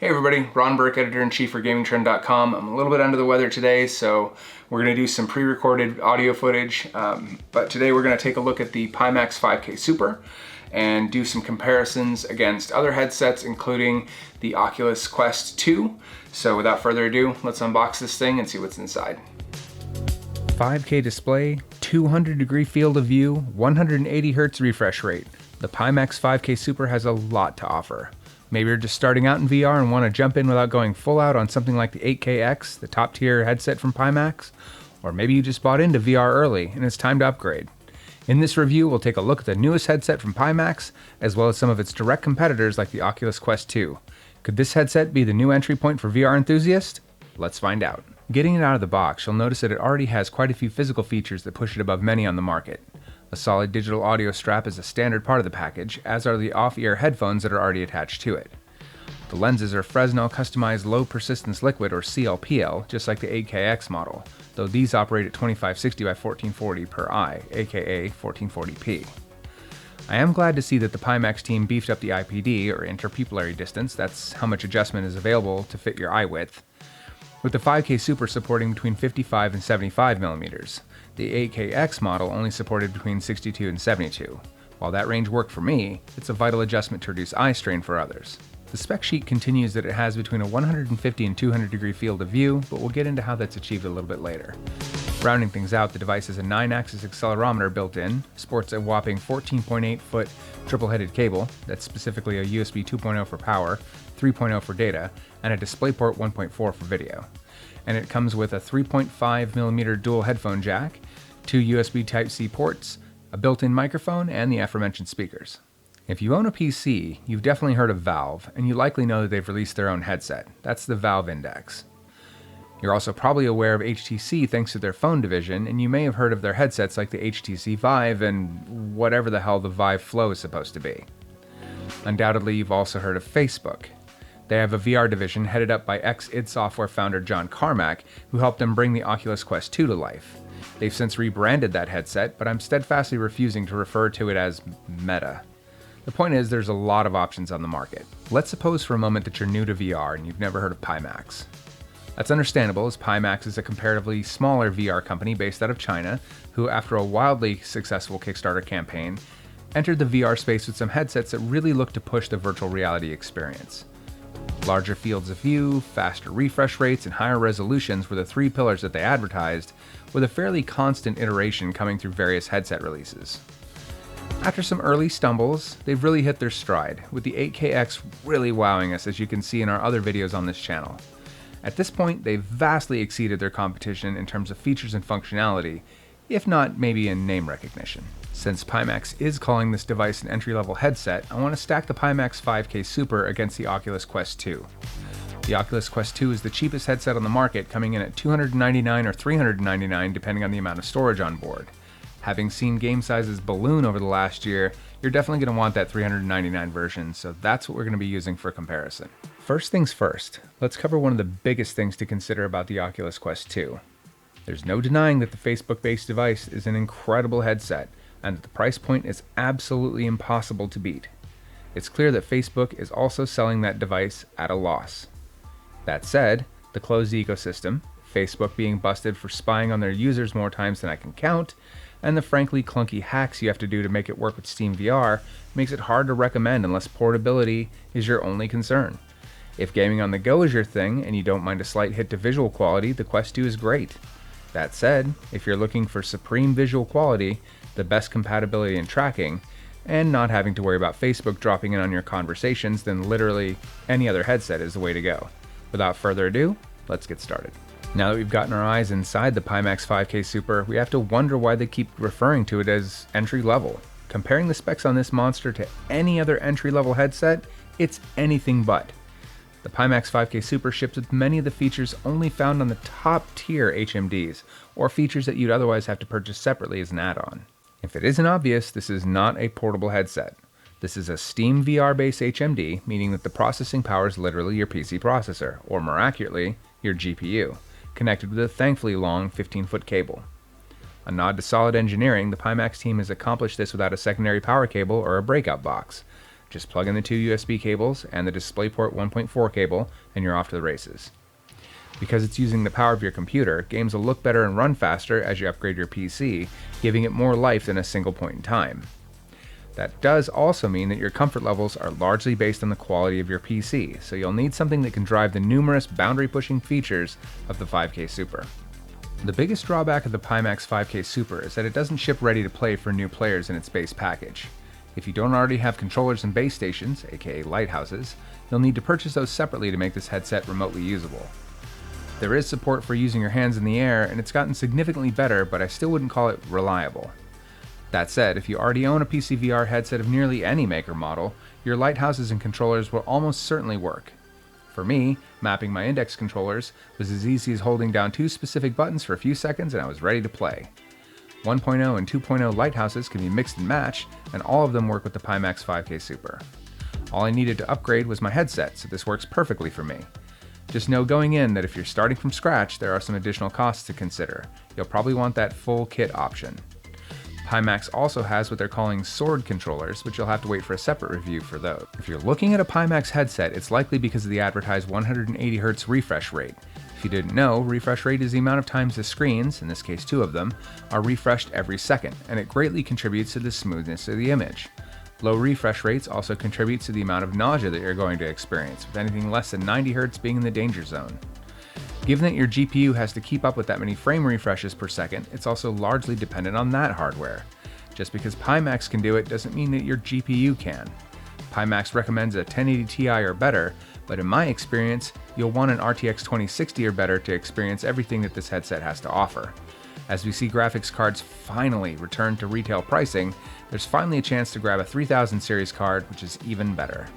Hey everybody, Ron Burke, Editor-in-Chief for GamingTrend.com. I'm a little bit under the weather today, so we're going to do some pre-recorded audio footage. But today we're going to take a look at the Pimax 5K Super and do some comparisons against other headsets, including the Oculus Quest 2. So without further ado, let's unbox this thing and see what's inside. 5K display, 200 degree field of view, 180 Hz refresh rate. The Pimax 5K Super has a lot to offer. Maybe you're just starting out in VR and want to jump in without going full out on something like the 8KX, the top tier headset from Pimax, or maybe you just bought into VR early and it's time to upgrade. In this review, we'll take a look at the newest headset from Pimax, as well as some of its direct competitors like the Oculus Quest 2. Could this headset be the new entry point for VR enthusiasts? Let's find out. Getting it out of the box, you'll notice that it already has quite a few physical features that push it above many on the market. A solid digital audio strap is a standard part of the package, as are the off-ear headphones that are already attached to it. The lenses are Fresnel Customized Low Persistence Liquid, or CLPL, just like the 8KX model, though these operate at 2560 by 1440 per eye, aka 1440p. I am glad to see that the Pimax team beefed up the IPD, or interpupillary distance, that's how much adjustment is available to fit your eye width, with the 5K Super supporting between 55 and 75 millimeters. The 8KX model only supported between 62 and 72. While that range worked for me, it's a vital adjustment to reduce eye strain for others. The spec sheet continues that it has between a 150 and 200 degree field of view, but we'll get into how that's achieved a little bit later. Rounding things out, the device has a 9-axis accelerometer built in, sports a whopping 14.8-foot triple-headed cable, that's specifically a USB 2.0 for power, 3.0 for data, and a DisplayPort 1.4 for video. And it comes with a 3.5mm dual headphone jack, 2 USB Type-C ports, a built-in microphone, and the aforementioned speakers. If you own a PC, you've definitely heard of Valve, and you likely know that they've released their own headset. That's the Valve Index. You're also probably aware of HTC thanks to their phone division, and you may have heard of their headsets like the HTC Vive and whatever the hell the Vive Flow is supposed to be. Undoubtedly, you've also heard of Facebook. They have a VR division headed up by ex-id Software founder John Carmack, who helped them bring the Oculus Quest 2 to life. They've since rebranded that headset, but I'm steadfastly refusing to refer to it as Meta. The point is, there's a lot of options on the market. Let's suppose for a moment that you're new to VR and you've never heard of Pimax. That's understandable, as Pimax is a comparatively smaller VR company based out of China, who after a wildly successful Kickstarter campaign, entered the VR space with some headsets that really look to push the virtual reality experience. Larger fields of view, faster refresh rates, and higher resolutions were the three pillars that they advertised, with a fairly constant iteration coming through various headset releases. After some early stumbles, they've really hit their stride, with the 8KX really wowing us, as you can see in our other videos on this channel. At this point, they've vastly exceeded their competition in terms of features and functionality, if not maybe in name recognition. Since Pimax is calling this device an entry-level headset, I want to stack the Pimax 5K Super against the Oculus Quest 2. The Oculus Quest 2 is the cheapest headset on the market, coming in at $299 or $399 depending on the amount of storage on board. Having seen game sizes balloon over the last year, you're definitely going to want that $399 version, so that's what we're going to be using for comparison. First things first, let's cover one of the biggest things to consider about the Oculus Quest 2. There's no denying that the Facebook-based device is an incredible headset, and that the price point is absolutely impossible to beat. It's clear that Facebook is also selling that device at a loss. That said, the closed ecosystem, Facebook being busted for spying on their users more times than I can count, and the frankly clunky hacks you have to do to make it work with Steam VR, makes it hard to recommend unless portability is your only concern. If gaming on the go is your thing, and you don't mind a slight hit to visual quality, the Quest 2 is great. That said, if you're looking for supreme visual quality, the best compatibility and tracking, and not having to worry about Facebook dropping in on your conversations, then literally any other headset is the way to go. Without further ado, let's get started. Now that we've gotten our eyes inside the Pimax 5K Super, we have to wonder why they keep referring to it as entry-level. Comparing the specs on this monster to any other entry-level headset, it's anything but. The Pimax 5K Super ships with many of the features only found on the top-tier HMDs, or features that you'd otherwise have to purchase separately as an add-on. If it isn't obvious, this is not a portable headset. This is a Steam VR-based HMD, meaning that the processing power is literally your PC processor, or more accurately, your GPU, connected with a thankfully long 15-foot cable. A nod to solid engineering, the Pimax team has accomplished this without a secondary power cable or a breakout box. Just plug in the two USB cables and the DisplayPort 1.4 cable, and you're off to the races. Because it's using the power of your computer, games will look better and run faster as you upgrade your PC, giving it more life than a single point in time. That does also mean that your comfort levels are largely based on the quality of your PC, so you'll need something that can drive the numerous boundary-pushing features of the 5K Super. The biggest drawback of the Pimax 5K Super is that it doesn't ship ready to play for new players in its base package. If you don't already have controllers and base stations, aka lighthouses, you'll need to purchase those separately to make this headset remotely usable. There is support for using your hands in the air, and it's gotten significantly better, but I still wouldn't call it reliable. That said, if you already own a PC VR headset of nearly any maker model, your lighthouses and controllers will almost certainly work. For me, mapping my index controllers was as easy as holding down two specific buttons for a few seconds and I was ready to play. 1.0 and 2.0 lighthouses can be mixed and matched, and all of them work with the Pimax 5K Super. All I needed to upgrade was my headset, so this works perfectly for me. Just know going in that if you're starting from scratch, there are some additional costs to consider. You'll probably want that full kit option. Pimax also has what they're calling sword controllers, which you'll have to wait for a separate review for those. If you're looking at a Pimax headset, it's likely because of the advertised 180Hz refresh rate. If you didn't know, refresh rate is the amount of times the screens, in this case 2 of them, are refreshed every second, and it greatly contributes to the smoothness of the image. Low refresh rates also contribute to the amount of nausea that you're going to experience, with anything less than 90Hz being in the danger zone. Given that your GPU has to keep up with that many frame refreshes per second, it's also largely dependent on that hardware. Just because Pimax can do it doesn't mean that your GPU can. Pimax recommends a 1080 Ti or better, but in my experience, you'll want an RTX 2060 or better to experience everything that this headset has to offer. As we see graphics cards finally return to retail pricing, there's finally a chance to grab a 3000 series card, which is even better.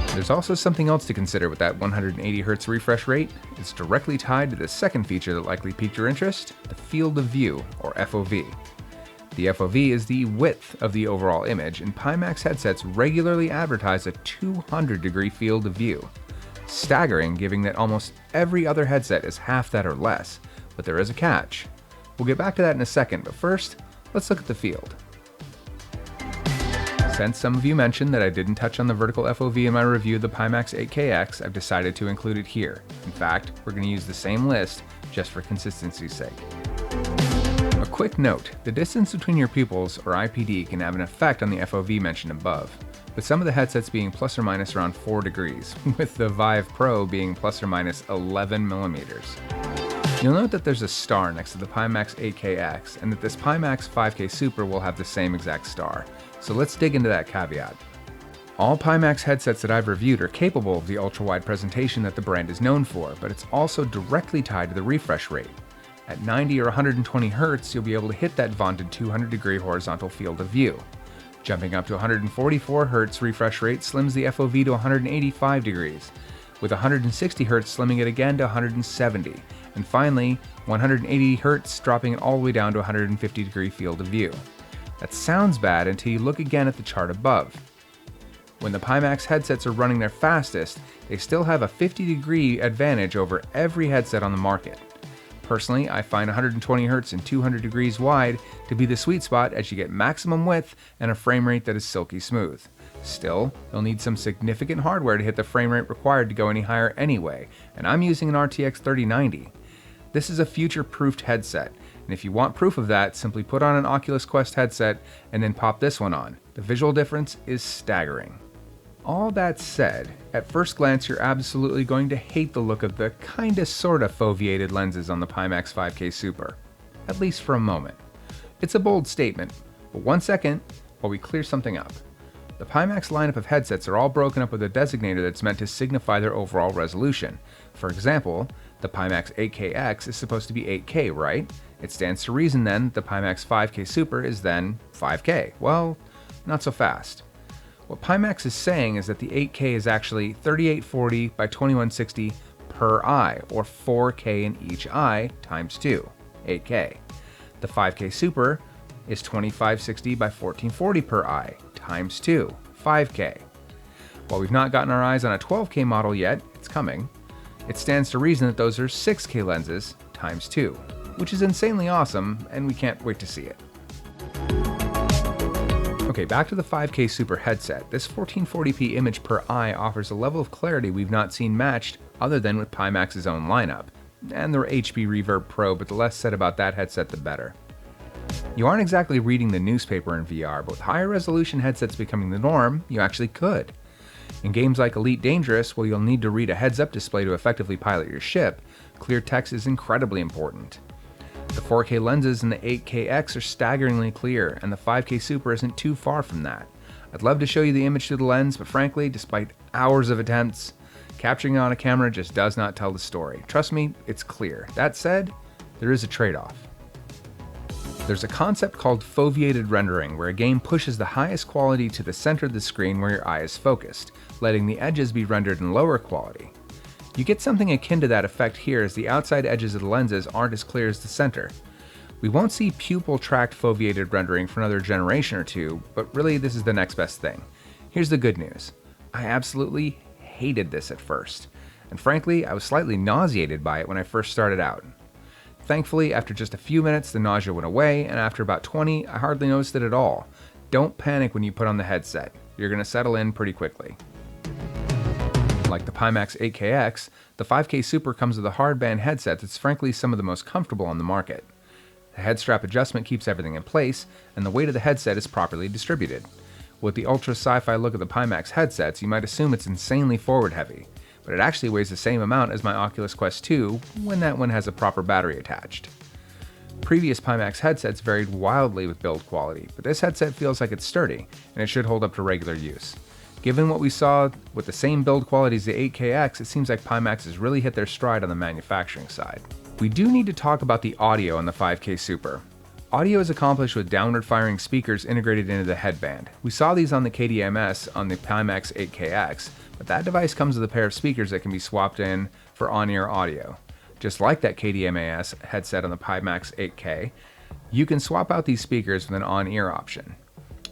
There's also something else to consider with that 180Hz refresh rate. It's directly tied to the second feature that likely piqued your interest, the field of view, or FOV. The FOV is the width of the overall image, and Pimax headsets regularly advertise a 200-degree field of view. Staggering, given that almost every other headset is half that or less, but there is a catch. We'll get back to that in a second, but first, let's look at the field. Since some of you mentioned that I didn't touch on the vertical FOV in my review of the Pimax 8KX, I've decided to include it here. In fact, we're going to use the same list just for consistency's sake. A quick note, the distance between your pupils, or IPD, can have an effect on the FOV mentioned above, with some of the headsets being plus or minus around 4 degrees, with the Vive Pro being plus or minus 11 millimeters. You'll note that there's a star next to the Pimax 8KX, and that this Pimax 5K Super will have the same exact star. So let's dig into that caveat. All Pimax headsets that I've reviewed are capable of the ultra-wide presentation that the brand is known for, but it's also directly tied to the refresh rate. At 90 or 120 Hz, you'll be able to hit that vaunted 200-degree horizontal field of view. Jumping up to 144 Hz refresh rate slims the FOV to 185 degrees, with 160 Hz slimming it again to 170, and finally 180 Hz dropping it all the way down to 150-degree field of view. That sounds bad until you look again at the chart above. When the Pimax headsets are running their fastest, they still have a 50-degree advantage over every headset on the market. Personally, I find 120 Hz and 200 degrees wide to be the sweet spot as you get maximum width and a frame rate that is silky smooth. Still, you'll need some significant hardware to hit the frame rate required to go any higher anyway, and I'm using an RTX 3090. This is a future-proofed headset, and if you want proof of that, simply put on an Oculus Quest headset and then pop this one on. The visual difference is staggering. All that said, at first glance you're absolutely going to hate the look of the kinda sorta foveated lenses on the Pimax 5K Super. At least for a moment. It's a bold statement, but 1 second while we clear something up. The Pimax lineup of headsets are all broken up with a designator that's meant to signify their overall resolution. For example, the Pimax 8KX is supposed to be 8K, right? It stands to reason then the Pimax 5K Super is then 5K. Well, not so fast. What Pimax is saying is that the 8K is actually 3840 by 2160 per eye, or 4K in each eye times 2, 8K. The 5K Super is 2560 by 1440 per eye times 2, 5K. While we've not gotten our eyes on a 12K model yet, it's coming, it stands to reason that those are 6K lenses times 2, which is insanely awesome, and we can't wait to see it. Okay, back to the 5K Super headset. This 1440p image per eye offers a level of clarity we've not seen matched other than with Pimax's own lineup, and their HP Reverb Pro, but the less said about that headset the better. You aren't exactly reading the newspaper in VR, but with higher resolution headsets becoming the norm, you actually could. In games like Elite Dangerous, where you'll need to read a heads-up display to effectively pilot your ship, clear text is incredibly important. The 4K lenses in the 8KX are staggeringly clear, and the 5K Super isn't too far from that. I'd love to show you the image through the lens, but frankly, despite hours of attempts, capturing it on a camera just does not tell the story. Trust me, it's clear. That said, there is a trade-off. There's a concept called foveated rendering, where a game pushes the highest quality to the center of the screen where your eye is focused, letting the edges be rendered in lower quality. You get something akin to that effect here, as the outside edges of the lenses aren't as clear as the center. We won't see pupil-tracked foveated rendering for another generation or two, but really this is the next best thing. Here's the good news. I absolutely hated this at first, and frankly, I was slightly nauseated by it when I first started out. Thankfully, after just a few minutes, the nausea went away, and after about 20, I hardly noticed it at all. Don't panic when you put on the headset. You're going to settle in pretty quickly. Like the Pimax 8KX, the 5K Super comes with a hardband headset that's frankly some of the most comfortable on the market. The head strap adjustment keeps everything in place, and the weight of the headset is properly distributed. With the ultra sci-fi look of the Pimax headsets, you might assume it's insanely forward heavy, but it actually weighs the same amount as my Oculus Quest 2 when that one has a proper battery attached. Previous Pimax headsets varied wildly with build quality, but this headset feels like it's sturdy, and it should hold up to regular use. Given what we saw with the same build quality as the 8KX, it seems like Pimax has really hit their stride on the manufacturing side. We do need to talk about the audio on the 5K Super. Audio is accomplished with downward-firing speakers integrated into the headband. We saw these on the KDMS on the Pimax 8KX, but that device comes with a pair of speakers that can be swapped in for on-ear audio. Just like that KDMAS headset on the Pimax 8K, you can swap out these speakers with an on-ear option.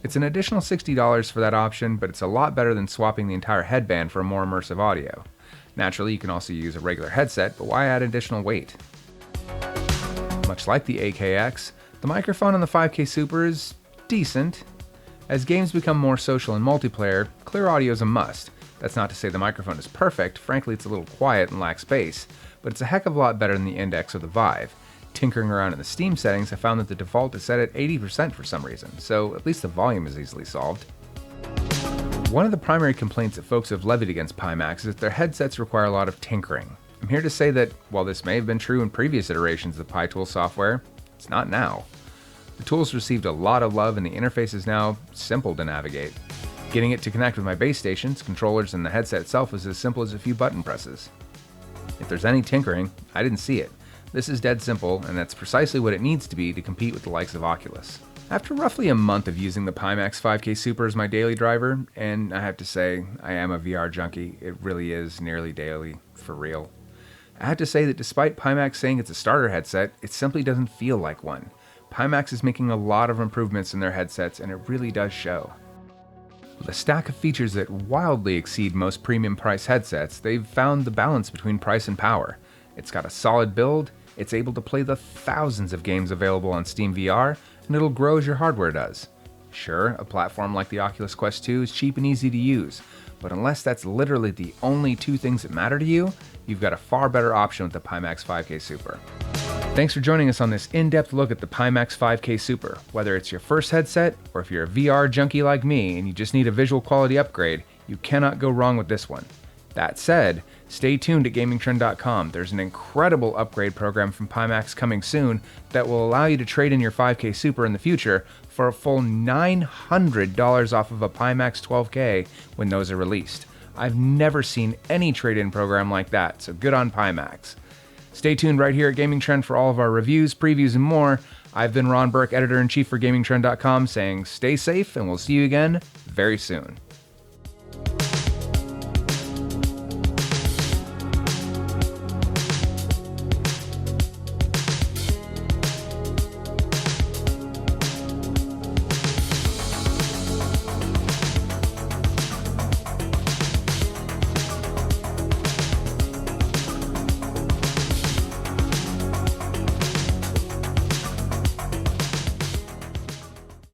It's an additional $60 for that option, but it's a lot better than swapping the entire headband for more immersive audio. Naturally, you can also use a regular headset, but why add additional weight? Much like the 8KX, the microphone on the 5K Super is decent. As games become more social and multiplayer, clear audio is a must. That's not to say the microphone is perfect, frankly it's a little quiet and lacks bass, but it's a heck of a lot better than the Index or the Vive. Tinkering around in the Steam settings, I found that the default is set at 80% for some reason, so at least the volume is easily solved. One of the primary complaints that folks have levied against Pimax is that their headsets require a lot of tinkering. I'm here to say that while this may have been true in previous iterations of the PiTool software, it's not now. The tool's received a lot of love and the interface is now simple to navigate. Getting it to connect with my base stations, controllers, and the headset itself is as simple as a few button presses. If there's any tinkering, I didn't see it. This is dead simple, and that's precisely what it needs to be to compete with the likes of Oculus. After roughly a month of using the Pimax 5K Super as my daily driver, and I have to say, I am a VR junkie, it really is nearly daily, for real. I have to say that despite Pimax saying it's a starter headset, it simply doesn't feel like one. Pimax is making a lot of improvements in their headsets, and it really does show. With a stack of features that wildly exceed most premium price headsets, they've found the balance between price and power. It's got a solid build, it's able to play the thousands of games available on Steam VR, and it'll grow as your hardware does. Sure, a platform like the Oculus Quest 2 is cheap and easy to use, but unless that's literally the only two things that matter to you, you've got a far better option with the Pimax 5K Super. Thanks for joining us on this in-depth look at the Pimax 5K Super. Whether it's your first headset, or if you're a VR junkie like me and you just need a visual quality upgrade, you cannot go wrong with this one. That said, stay tuned at gamingtrend.com. There's an incredible upgrade program from Pimax coming soon that will allow you to trade in your 5K Super in the future for a full $900 off of a Pimax 12K when those are released. I've never seen any trade-in program like that, so good on Pimax. Stay tuned right here at Gaming Trend for all of our reviews, previews, and more. I've been Ron Burke, Editor-in-Chief for GamingTrend.com, saying stay safe, and we'll see you again very soon.